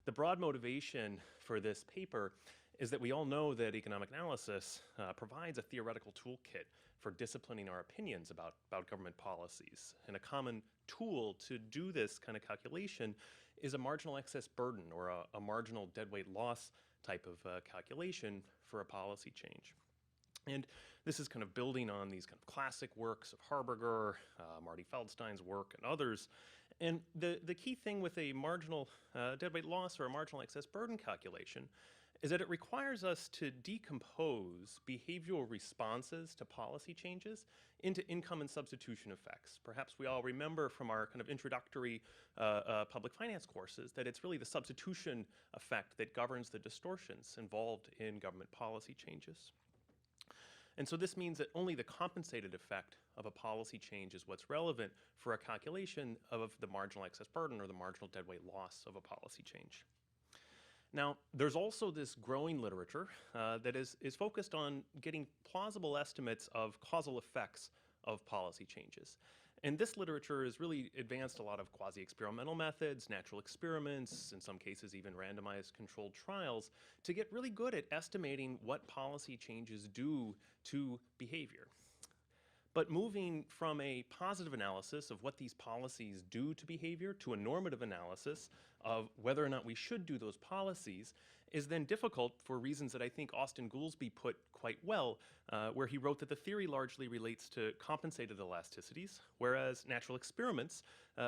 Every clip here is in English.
The broad motivation for this paper is that we all know that economic analysis provides a theoretical toolkit for disciplining our opinions about government policies. And a common tool to do this kind of calculation is a marginal excess burden, or a marginal deadweight loss type of calculation for a policy change. And this is kind of building on these kind of classic works of Harberger, Marty Feldstein's work, and others. And the key thing with a marginal deadweight loss or a marginal excess burden calculation is that it requires us to decompose behavioral responses to policy changes into income and substitution effects. Perhaps we all remember from our kind of introductory public finance courses that it's really the substitution effect that governs the distortions involved in government policy changes. And so this means that only the compensated effect of a policy change is what's relevant for a calculation of the marginal excess burden or the marginal deadweight loss of a policy change. Now, there's also this growing literature that is focused on getting plausible estimates of causal effects of policy changes. And this literature has really advanced a lot of quasi-experimental methods, natural experiments, in some cases even randomized controlled trials, to get really good at estimating what policy changes do to behavior. But moving from a positive analysis of what these policies do to behavior to a normative analysis of whether or not we should do those policies is then difficult for reasons that I think Austin Goolsbee put quite well, where he wrote that the theory largely relates to compensated elasticities, whereas natural experiments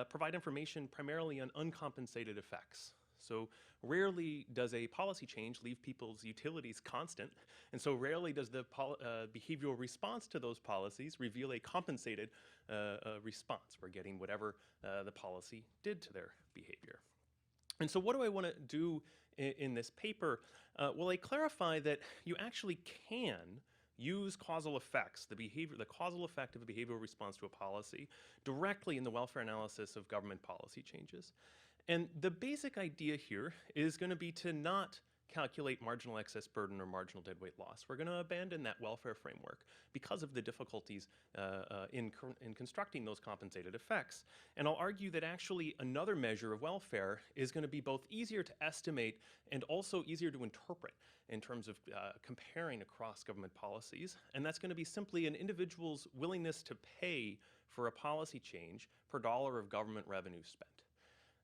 provide information primarily on uncompensated effects. So rarely does a policy change leave people's utilities constant, and so rarely does the behavioral response to those policies reveal a compensated response. We're getting whatever the policy did to their behavior. And so what do I want to do in this paper? Well, I clarify that you actually can use causal effects, the causal effect of a behavioral response to a policy, directly in the welfare analysis of government policy changes. And the basic idea here is going to be to not calculate marginal excess burden or marginal deadweight loss. We're going to abandon that welfare framework because of the difficulties in constructing those compensated effects. And I'll argue that actually another measure of welfare is going to be both easier to estimate and also easier to interpret in terms of comparing across government policies. And that's going to be simply an individual's willingness to pay for a policy change per dollar of government revenue spent.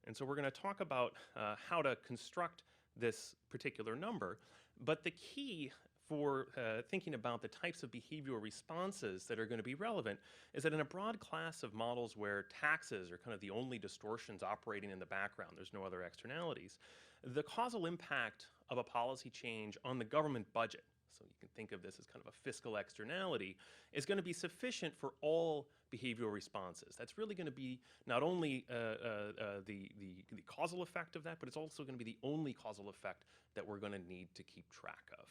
And so we're going to talk about how to construct this particular number, but the key for thinking about the types of behavioral responses that are going to be relevant is that in a broad class of models where taxes are kind of the only distortions operating in the background, there's no other externalities, the causal impact of a policy change on the government budget, so you can think of this as kind of a fiscal externality, is going to be sufficient for all behavioral responses. That's really going to be not only the causal effect of that, but it's also going to be the only causal effect that we're going to need to keep track of.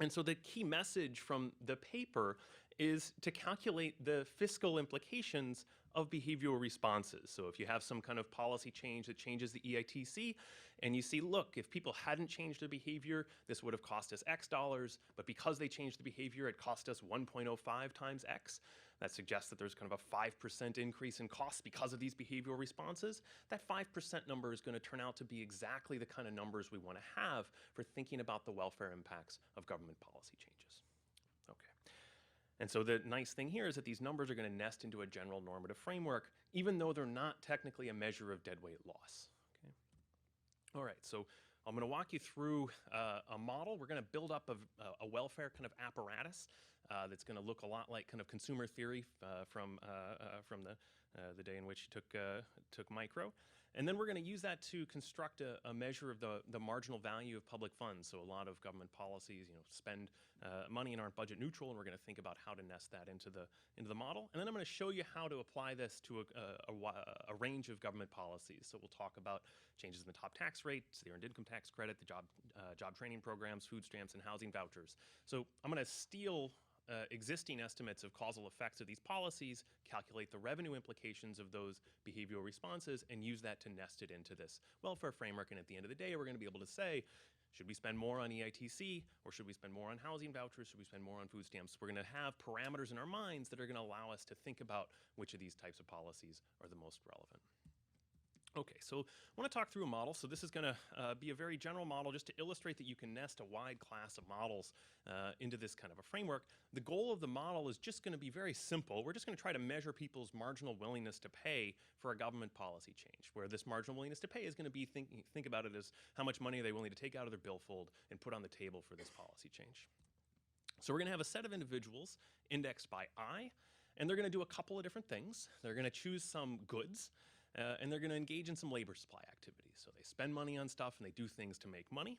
And so the key message from the paper is to calculate the fiscal implications of behavioral responses. So if you have some kind of policy change that changes the EITC, and you see, look, if people hadn't changed their behavior, this would have cost us X dollars, but because they changed the behavior, it cost us 1.05 times X. That suggests that there's kind of a 5% increase in costs because of these behavioral responses. That 5% number is going to turn out to be exactly the kind of numbers we want to have for thinking about the welfare impacts of government policy changes. Okay. And so the nice thing here is that these numbers are going to nest into a general normative framework, even though they're not technically a measure of deadweight loss. Okay. All right, so I'm going to walk you through a model. We're going to build up a welfare kind of apparatus that's going to look a lot like kind of consumer theory from the day in which you took micro. And then we're going to use that to construct a measure of the marginal value of public funds. So a lot of government policies, spend money and aren't budget neutral, and we're going to think about how to nest that into the model. And then I'm going to show you how to apply this to a range of government policies. So we'll talk about changes in the top tax rate, the earned income tax credit, the job training programs, food stamps, and housing vouchers. So I'm going to steal existing estimates of causal effects of these policies, calculate the revenue implications of those behavioral responses, and use that to nest it into this welfare framework. And at the end of the day, we're going to be able to say, should we spend more on EITC, or should we spend more on housing vouchers? Should we spend more on food stamps? We're going to have parameters in our minds that are going to allow us to think about which of these types of policies are the most relevant. Okay, so I want to talk through a model. So this is going to be a very general model just to illustrate that you can nest a wide class of models into this kind of a framework. The goal of the model is just going to be very simple. We're just going to try to measure people's marginal willingness to pay for a government policy change, where this marginal willingness to pay is going to be, think about it as how much money are they willing to take out of their billfold and put on the table for this policy change. So we're going to have a set of individuals indexed by I, and they're going to do a couple of different things. They're going to choose some goods, and they're going to engage in some labor supply activities. So they spend money on stuff and they do things to make money.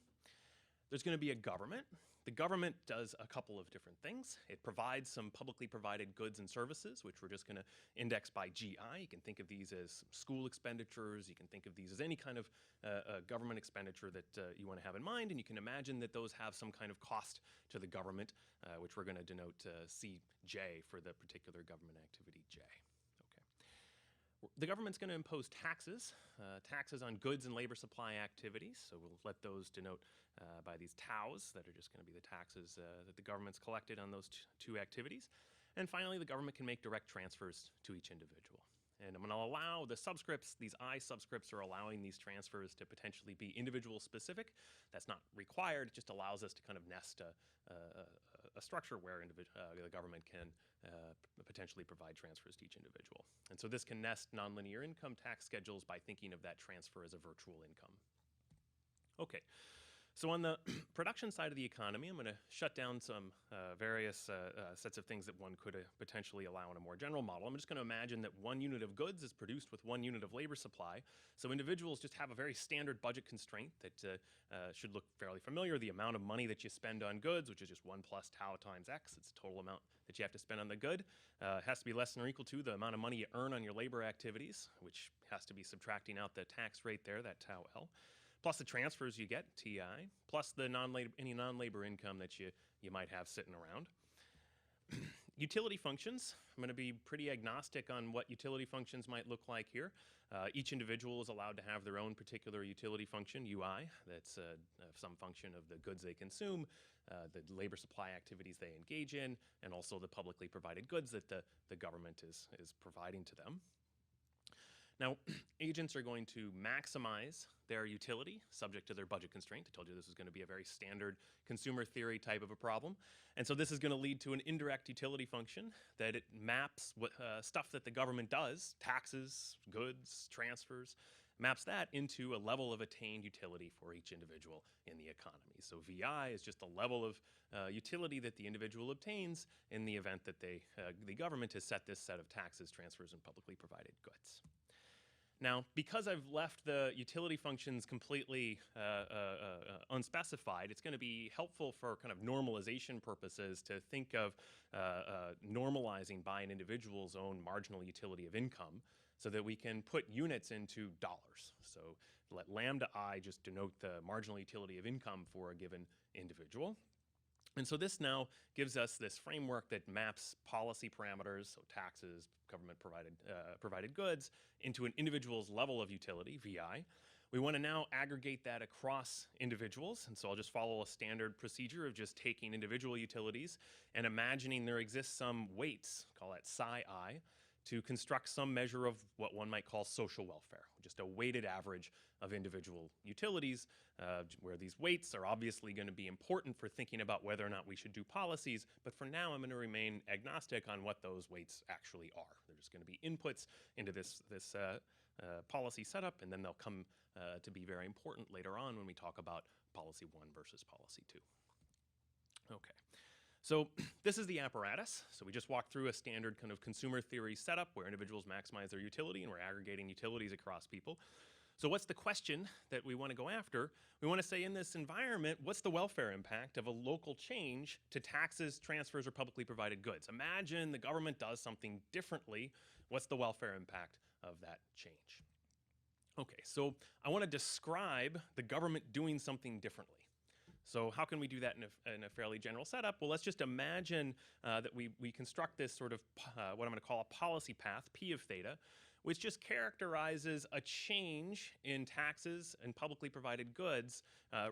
There's going to be a government. The government does a couple of different things. It provides some publicly provided goods and services, which we're just going to index by GI. You can think of these as school expenditures. You can think of these as any kind of government expenditure that you want to have in mind. And you can imagine that those have some kind of cost to the government, which we're going to denote CJ for the particular government activity J. The government's going to impose taxes, taxes on goods and labor supply activities. So we'll let those denote by these TAUs that are just going to be the taxes that the government's collected on those two activities. And finally, the government can make direct transfers to each individual. And I'm going to allow the subscripts, these I subscripts are allowing these transfers to potentially be individual specific. That's not required, it just allows us to kind of nest a structure where the government can potentially provide transfers to each individual. And so this can nest nonlinear income tax schedules by thinking of that transfer as a virtual income. Okay. So on the production side of the economy, I'm going to shut down some various sets of things that one could potentially allow in a more general model. I'm just going to imagine that 1 unit of goods is produced with 1 unit of labor supply. So individuals just have a very standard budget constraint that should look fairly familiar. The amount of money that you spend on goods, which is just 1 plus tau times x, it's the total amount that you have to spend on the good, has to be less than or equal to the amount of money you earn on your labor activities, which has to be subtracting out the tax rate there, that tau L, plus the transfers you get, TI, plus the any non-labor income that you might have sitting around. Utility functions, I'm going to be pretty agnostic on what utility functions might look like here. Each individual is allowed to have their own particular utility function, UI, that's some function of the goods they consume, the labor supply activities they engage in, and also the publicly provided goods that the government is providing to them. Now, agents are going to maximize their utility subject to their budget constraint. I told you this is going to be a very standard consumer theory type of a problem. And so this is going to lead to an indirect utility function that it maps what stuff that the government does, taxes, goods, transfers, maps that into a level of attained utility for each individual in the economy. So VI is just a level of utility that the individual obtains in the event that the government has set this set of taxes, transfers, and publicly provided goods. Now, because I've left the utility functions completely unspecified, it's going to be helpful for kind of normalization purposes to think of normalizing by an individual's own marginal utility of income so that we can put units into dollars. So let lambda I just denote the marginal utility of income for a given individual. And so this now gives us this framework that maps policy parameters, so taxes, government provided goods, into an individual's level of utility, VI. We want to now aggregate that across individuals, and so I'll just follow a standard procedure of just taking individual utilities and imagining there exists some weights, call that psi I, to construct some measure of what one might call social welfare, just a weighted average of individual utilities, where these weights are obviously going to be important for thinking about whether or not we should do policies, but for now I'm going to remain agnostic on what those weights actually are. They're just going to be inputs into this policy setup, and then they'll come to be very important later on when we talk about policy 1 versus policy 2. Okay. So this is the apparatus. So we just walked through a standard kind of consumer theory setup where individuals maximize their utility and we're aggregating utilities across people. So what's the question that we want to go after? We want to say in this environment, what's the welfare impact of a local change to taxes, transfers, or publicly provided goods? Imagine the government does something differently. What's the welfare impact of that change? Okay, so I want to describe the government doing something differently. So how can we do that in a fairly general setup? Well, let's just imagine that we construct this sort of what I'm going to call a policy path, P of theta, which just characterizes a change in taxes and publicly provided goods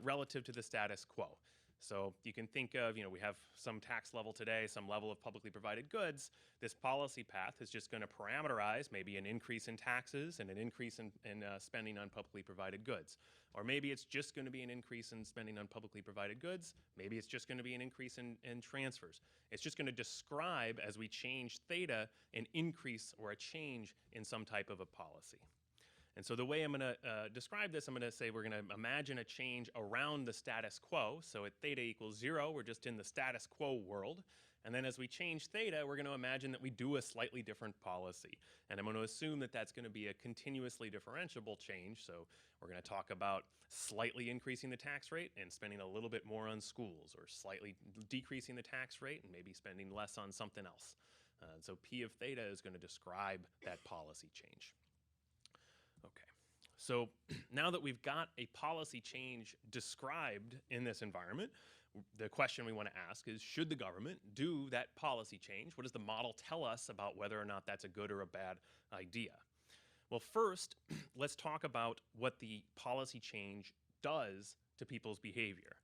relative to the status quo. So you can think of, we have some tax level today, some level of publicly provided goods. This policy path is just going to parameterize maybe an increase in taxes and an increase in spending on publicly provided goods. Or maybe it's just going to be an increase in spending on publicly provided goods. Maybe it's just going to be an increase in transfers. It's just going to describe, as we change theta, an increase or a change in some type of a policy. And so the way I'm going to describe this, I'm going to say we're going to imagine a change around the status quo. So at theta equals 0, we're just in the status quo world. And then as we change theta, we're going to imagine that we do a slightly different policy. And I'm going to assume that that's going to be a continuously differentiable change. So we're going to talk about slightly increasing the tax rate and spending a little bit more on schools, or slightly decreasing the tax rate and maybe spending less on something else. So P of theta is going to describe that policy change. Okay, so now that we've got a policy change described in this environment, the question we want to ask is, should the government do that policy change? What does the model tell us about whether or not that's a good or a bad idea? Well, first, let's talk about what the policy change does to people's behavior.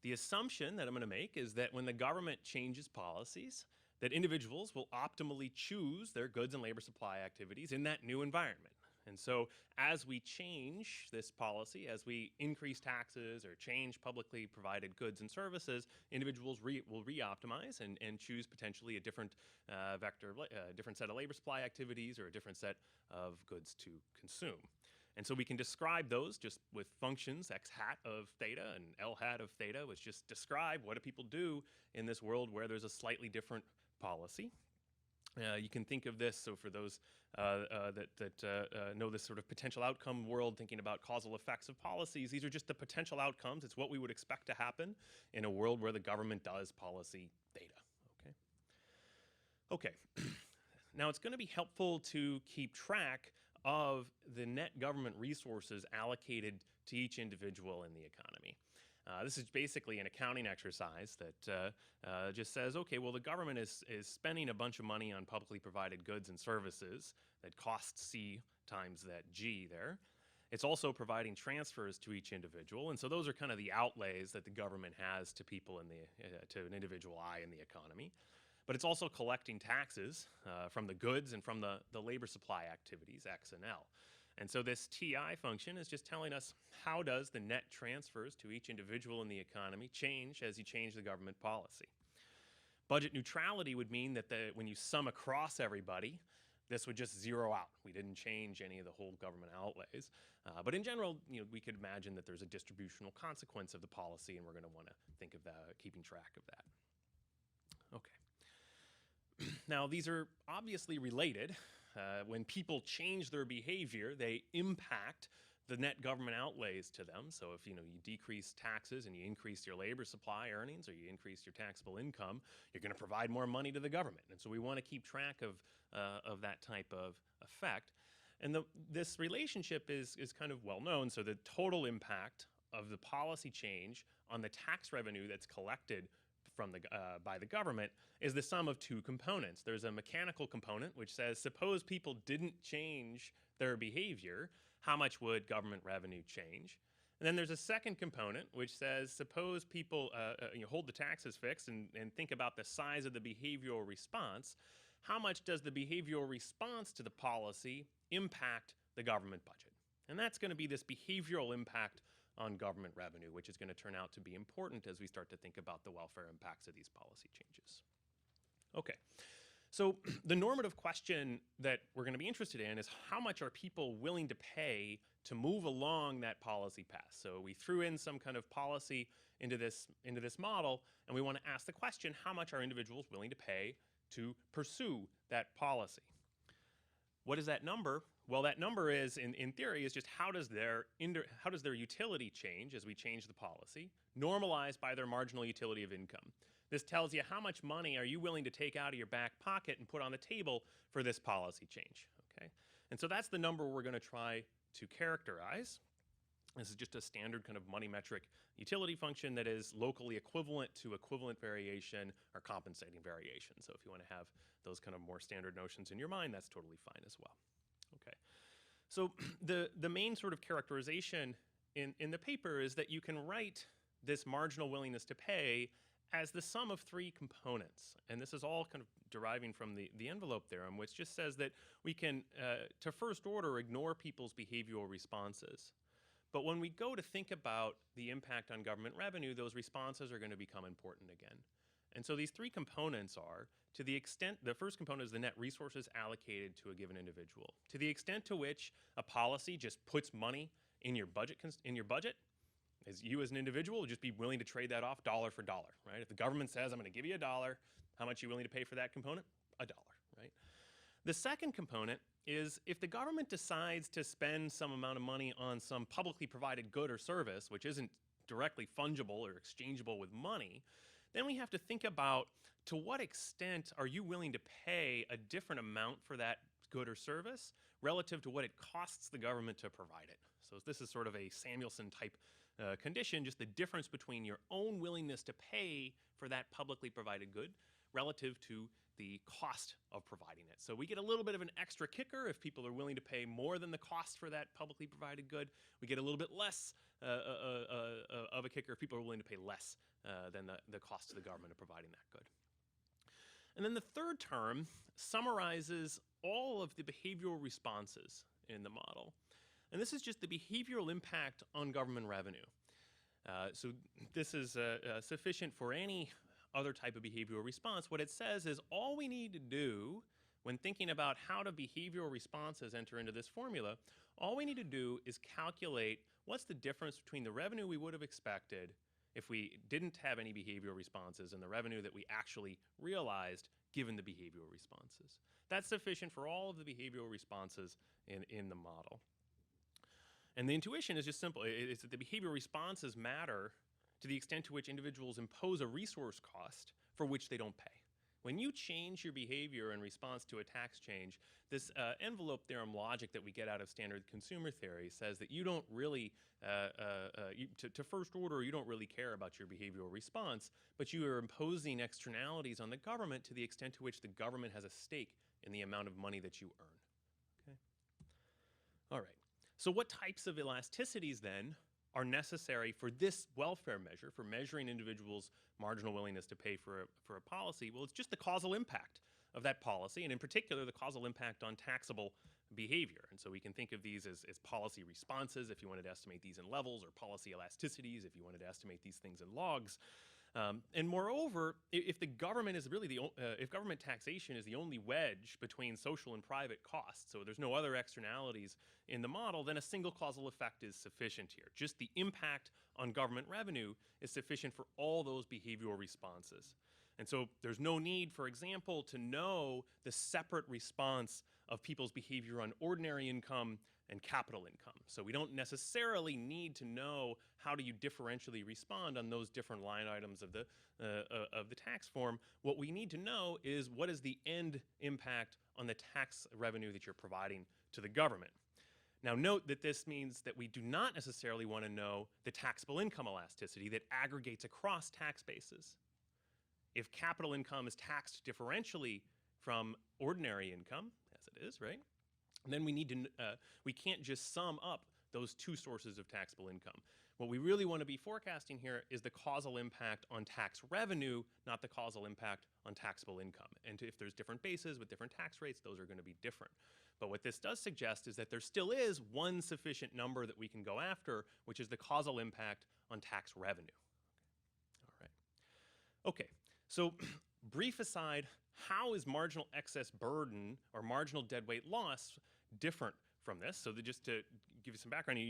The assumption that I'm going to make is that when the government changes policies, that individuals will optimally choose their goods and labor supply activities in that new environment. And so as we change this policy, as we increase taxes or change publicly provided goods and services, individuals will re-optimize and choose potentially a different different set of labor supply activities or a different set of goods to consume. And so we can describe those just with functions, x hat of theta and L hat of theta, which just describe what do people do in this world where there's a slightly different policy. You can think of this, so for those that know this sort of potential outcome world, thinking about causal effects of policies, these are just the potential outcomes. It's what we would expect to happen in a world where the government does policy theta. Okay. Now it's going to be helpful to keep track of the net government resources allocated to each individual in the economy. This is basically an accounting exercise that just says, okay, well, the government is spending a bunch of money on publicly provided goods and services that cost C times that G there. It's also providing transfers to each individual, and so those are kind of the outlays that the government has to people in to an individual I in the economy. But it's also collecting taxes from the goods and from the labor supply activities, X and L. And so this TI function is just telling us, how does the net transfers to each individual in the economy change as you change the government policy? Budget neutrality would mean that when you sum across everybody, this would just zero out. We didn't change any of the whole government outlays. But in general, we could imagine that there's a distributional consequence of the policy, and we're going to want to think of keeping track of that. Okay. Now, these are obviously related. When people change their behavior, they impact the net government outlays to them. So if you decrease taxes and you increase your labor supply earnings, or you increase your taxable income, you're going to provide more money to the government. And so we want to keep track of that type of effect. And this relationship is kind of well known. So the total impact of the policy change on the tax revenue that's collected by the government is the sum of two components. There's a mechanical component which says, suppose people didn't change their behavior, how much would government revenue change? And then there's a second component which says, suppose people hold the taxes fixed and think about the size of the behavioral response, how much does the behavioral response to the policy impact the government budget? And that's going to be this behavioral impact on government revenue, which is going to turn out to be important as we start to think about the welfare impacts of these policy changes. Okay, so the normative question that we're going to be interested in is, how much are people willing to pay to move along that policy path? So we threw in some kind of policy into this model, and we want to ask the question, how much are individuals willing to pay to pursue that policy? What is that number? Well, that number is, in theory, is just how does their utility change as we change the policy, normalized by their marginal utility of income. This tells you how much money are you willing to take out of your back pocket and put on the table for this policy change, okay? And so that's the number we're going to try to characterize. This is just a standard kind of money metric utility function that is locally equivalent to equivalent variation or compensating variation. So if you want to have those kind of more standard notions in your mind, that's totally fine as well. Okay, so the main sort of characterization in the paper is that you can write this marginal willingness to pay as the sum of three components. And this is all kind of deriving from the envelope theorem, which just says that we can, to first order, ignore people's behavioral responses. But when we go to think about the impact on government revenue, those responses are going to become important again. And so these three components are, to the extent, the first component is the net resources allocated to a given individual. To the extent to which a policy just puts money in your budget, as you as an individual will just be willing to trade that off dollar for dollar, right? If the government says, I'm going to give you $1, how much are you willing to pay for that component? $1, right? The second component is if the government decides to spend some amount of money on some publicly provided good or service, which isn't directly fungible or exchangeable with money, then we have to think about to what extent are you willing to pay a different amount for that good or service relative to what it costs the government to provide it. So this is sort of a Samuelson type condition, just the difference between your own willingness to pay for that publicly provided good relative to the cost of providing it. So we get a little bit of an extra kicker if people are willing to pay more than the cost for that publicly provided good. We get a little bit less of a kicker if people are willing to pay less than the cost to the government of providing that good. And then the third term summarizes all of the behavioral responses in the model. And this is just the behavioral impact on government revenue. So this is sufficient for any other type of behavioral response. What it says is all we need to do when thinking about how do behavioral responses enter into this formula, all we need to do is calculate what's the difference between the revenue we would have expected if we didn't have any behavioral responses and the revenue that we actually realized given the behavioral responses. That's sufficient for all of the behavioral responses in the model. And the intuition is just simple. It's that the behavioral responses matter to the extent to which individuals impose a resource cost for which they don't pay. When you change your behavior in response to a tax change, this envelope theorem logic that we get out of standard consumer theory says that you don't really, to first order, you don't really care about your behavioral response, but you are imposing externalities on the government to the extent to which the government has a stake in the amount of money that you earn. Okay? All right. So what types of elasticities then are necessary for this welfare measure, for measuring individuals' marginal willingness to pay for a policy? Well, it's just the causal impact of that policy, and in particular, the causal impact on taxable behavior. And so we can think of these as policy responses if you wanted to estimate these in levels, or policy elasticities if you wanted to estimate these things in logs. And moreover, if the government is really if government taxation is the only wedge between social and private costs, so there's no other externalities in the model, then a single causal effect is sufficient here. Just the impact on government revenue is sufficient for all those behavioral responses. And so there's no need, for example, to know the separate response of people's behavior on ordinary income and capital income. So we don't necessarily need to know how do you differentially respond on those different line items of the tax form. What we need to know is what is the end impact on the tax revenue that you're providing to the government. Now note that this means that we do not necessarily want to know the taxable income elasticity that aggregates across tax bases. If capital income is taxed differentially from ordinary income, as it is, right? And then we need to, we can't just sum up those two sources of taxable income. What we really want to be forecasting here is the causal impact on tax revenue, not the causal impact on taxable income. And if there's different bases with different tax rates, those are going to be different. But what this does suggest is that there still is one sufficient number that we can go after, which is the causal impact on tax revenue. All right. Okay, so brief aside, how is marginal excess burden or marginal deadweight loss different from this? So just to give you some background,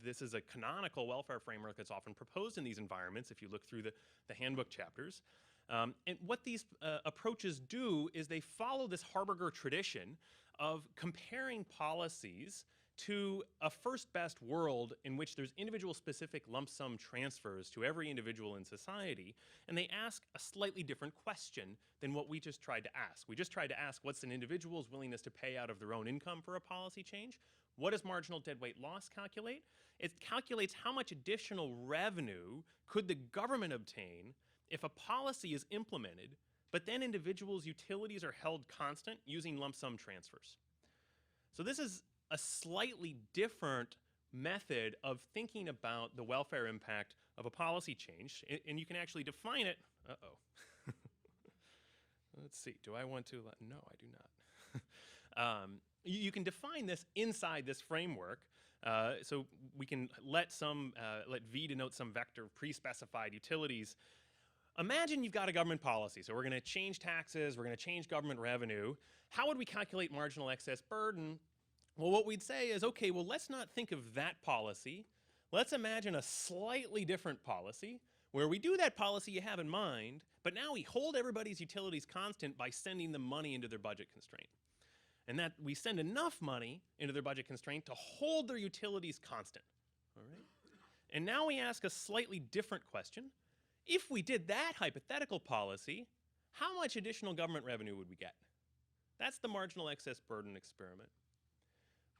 this is a canonical welfare framework that's often proposed in these environments if you look through the handbook chapters. And what these approaches do is they follow this Harberger tradition of comparing policies to a first best world in which there's individual specific lump sum transfers to every individual in society, and they ask a slightly different question than what we just tried to ask. We just tried to ask what's an individual's willingness to pay out of their own income for a policy change. What does marginal deadweight loss calculate? It calculates how much additional revenue could the government obtain if a policy is implemented, but then individuals' utilities are held constant using lump sum transfers. So this is a slightly different method of thinking about the welfare impact of a policy change, and you can actually define it. Uh-oh. Let's see. Do I want to? No, I do not. You can define this inside this framework. So we can let V denote some vector of pre-specified utilities. Imagine you've got a government policy. So we're going to change taxes. We're going to change government revenue. How would we calculate marginal excess burden? Well, what we'd say is, okay, well, let's not think of that policy. Let's imagine a slightly different policy where we do that policy you have in mind, but now we hold everybody's utilities constant by sending them money into their budget constraint. And that we send enough money into their budget constraint to hold their utilities constant. All right? And now we ask a slightly different question. If we did that hypothetical policy, how much additional government revenue would we get? That's the marginal excess burden experiment.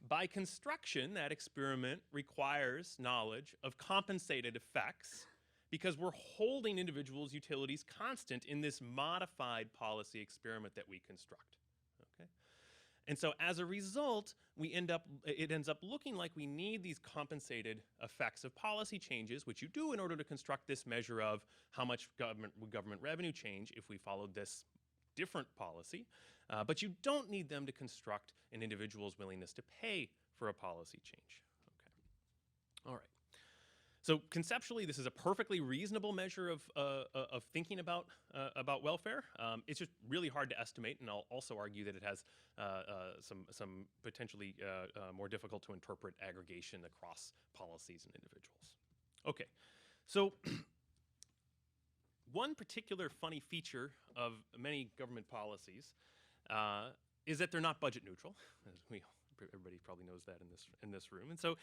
By construction, that experiment requires knowledge of compensated effects because we're holding individuals' utilities constant in this modified policy experiment that we construct. Okay? And so as a result, it ends up looking like we need these compensated effects of policy changes, which you do in order to construct this measure of how much government revenue change if we followed this different policy. But you don't need them to construct an individual's willingness to pay for a policy change. Okay. All right. So conceptually, this is a perfectly reasonable measure of thinking about welfare. It's just really hard to estimate, and I'll also argue that it has some potentially more difficult to interpret aggregation across policies and individuals. Okay, so one particular funny feature of many government policies is that they're not budget neutral, as everybody probably knows that in this room. And so,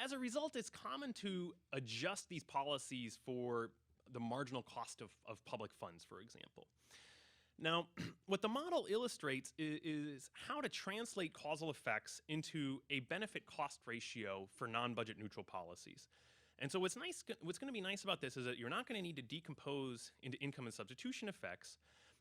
as a result, it's common to adjust these policies for the marginal cost of public funds, for example. Now, what the model illustrates is how to translate causal effects into a benefit-cost ratio for non-budget neutral policies. And so what's going to be nice about this is that you're not going to need to decompose into income and substitution effects.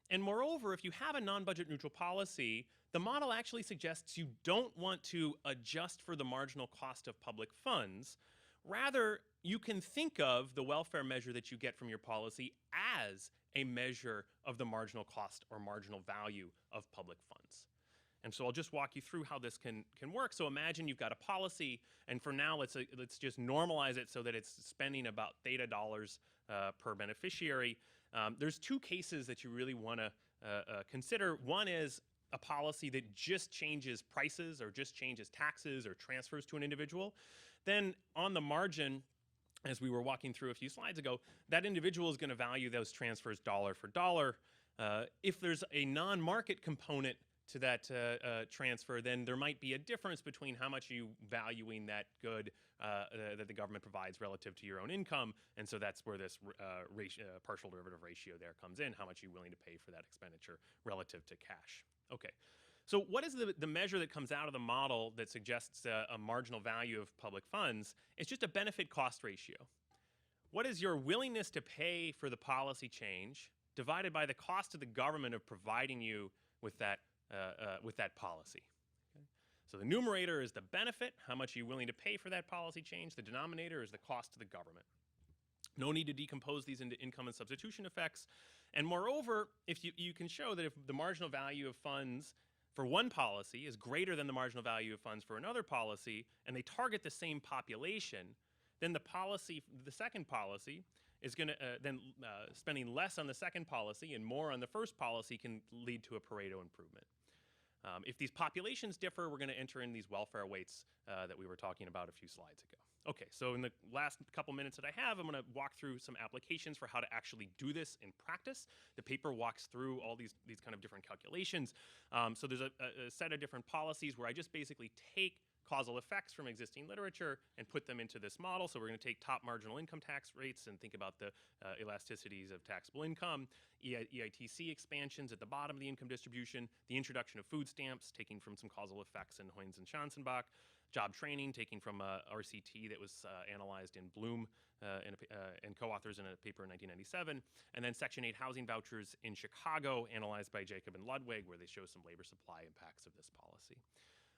And moreover, if you have a non-budget neutral policy, the model actually suggests you don't want to adjust for the marginal cost of public funds. Rather, you can think of the welfare measure that you get from your policy as a measure of the marginal cost or marginal value of public funds. And so I'll just walk you through how this can work. So imagine you've got a policy, and for now, let's just normalize it so that it's spending about theta dollars per beneficiary. There's two cases that you really want to consider. One is a policy that just changes prices or just changes taxes or transfers to an individual. Then on the margin, as we were walking through a few slides ago, that individual is going to value those transfers dollar for dollar. If there's a non-market component to that transfer, then there might be a difference between how much you valuing that good that the government provides relative to your own income, and so that's where this partial derivative ratio there comes in, how much you're willing to pay for that expenditure relative to cash. Okay, so what is the measure that comes out of the model that suggests a marginal value of public funds? It's just a benefit-cost ratio. What is your willingness to pay for the policy change divided by the cost to the government of providing you with that policy? Okay? So the numerator is the benefit, how much you're willing to pay for that policy change. The denominator is the cost to the government. No need to decompose these into income and substitution effects. And moreover, if you can show that if the marginal value of funds for one policy is greater than the marginal value of funds for another policy, and they target the same population, then the second policy is going to spending less on the second policy and more on the first policy can lead to a Pareto improvement. If these populations differ, we're going to enter in these welfare weights that we were talking about a few slides ago. Okay, so in the last couple minutes that I have, I'm going to walk through some applications for how to actually do this in practice. The paper walks through all these kind of different calculations. So there's a set of different policies where I just basically take causal effects from existing literature and put them into this model. So we're going to take top marginal income tax rates and think about the elasticities of taxable income, EITC expansions at the bottom of the income distribution, the introduction of food stamps, taking from some causal effects in Hoynes and Schanzenbach, job training, taking from RCT that was analyzed in Bloom and co-authors in a paper in 1997, and then Section 8 housing vouchers in Chicago, analyzed by Jacob and Ludwig, where they show some labor supply impacts of this policy.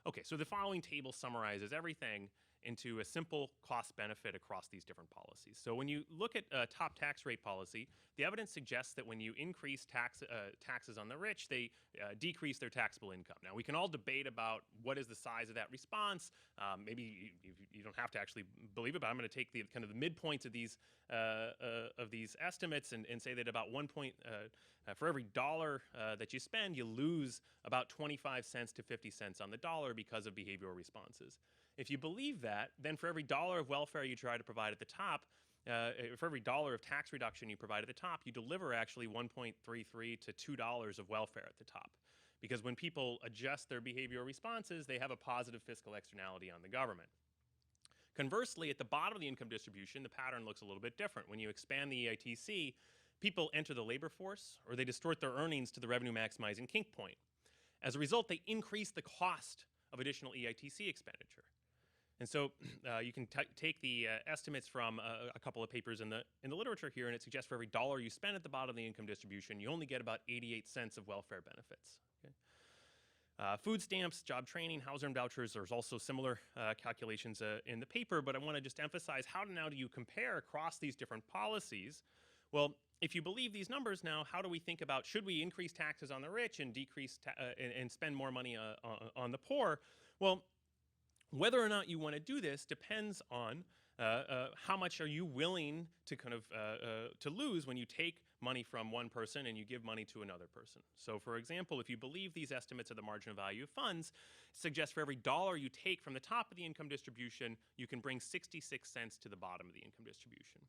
Okay, so the following table summarizes everything, into a simple cost benefit across these different policies. So when you look at top tax rate policy, the evidence suggests that when you increase taxes on the rich, they decrease their taxable income. Now, we can all debate about what is the size of that response. Maybe you don't have to actually believe it, but I'm going to take the kind of the midpoints of these estimates and say that about for every dollar that you spend, you lose about 25 cents to 50 cents on the dollar because of behavioral responses. If you believe that, then for every dollar of welfare you try to provide at the top, for every dollar of tax reduction you provide at the top, you deliver actually $1.33 to $2 of welfare at the top. Because when people adjust their behavioral responses, they have a positive fiscal externality on the government. Conversely, at the bottom of the income distribution, the pattern looks a little bit different. When you expand the EITC, people enter the labor force or they distort their earnings to the revenue maximizing kink point. As a result, they increase the cost of additional EITC expenditure. And so you can take the estimates from a couple of papers in the literature here, and it suggests for every dollar you spend at the bottom of the income distribution, you only get about 88 cents of welfare benefits. Okay? Food stamps, job training, housing vouchers, there's also similar calculations in the paper, but I want to just emphasize how now do you compare across these different policies? Well, if you believe these numbers now, how do we think about should we increase taxes on the rich and decrease and spend more money on the poor? Well, whether or not you want to do this depends on how much are you willing to kind of to lose when you take money from one person and you give money to another person. So, for example, if you believe these estimates of the marginal value of funds suggest for every dollar you take from the top of the income distribution, you can bring 66 cents to the bottom of the income distribution.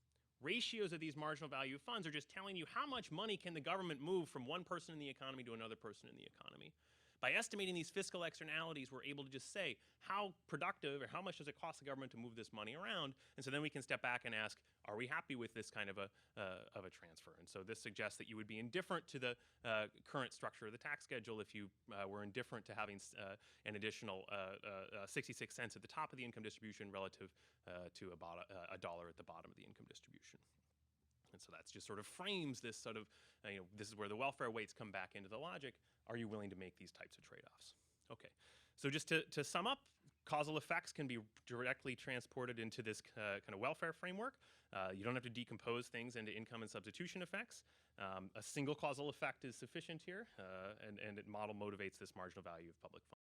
Ratios of these marginal value of funds are just telling you how much money can the government move from one person in the economy to another person in the economy. By estimating these fiscal externalities, we're able to just say how productive or how much does it cost the government to move this money around, and so then we can step back and ask, are we happy with this kind of a transfer? And so this suggests that you would be indifferent to the current structure of the tax schedule if you were indifferent to having an additional 66 cents at the top of the income distribution relative to about a dollar at the bottom of the income distribution. And so that's just sort of frames this sort of, this is where the welfare weights come back into the logic. Are you willing to make these types of trade-offs? Okay, so just to sum up, causal effects can be directly transported into this kind of welfare framework. You don't have to decompose things into income and substitution effects. A single causal effect is sufficient here, and it model motivates this marginal value of public funds.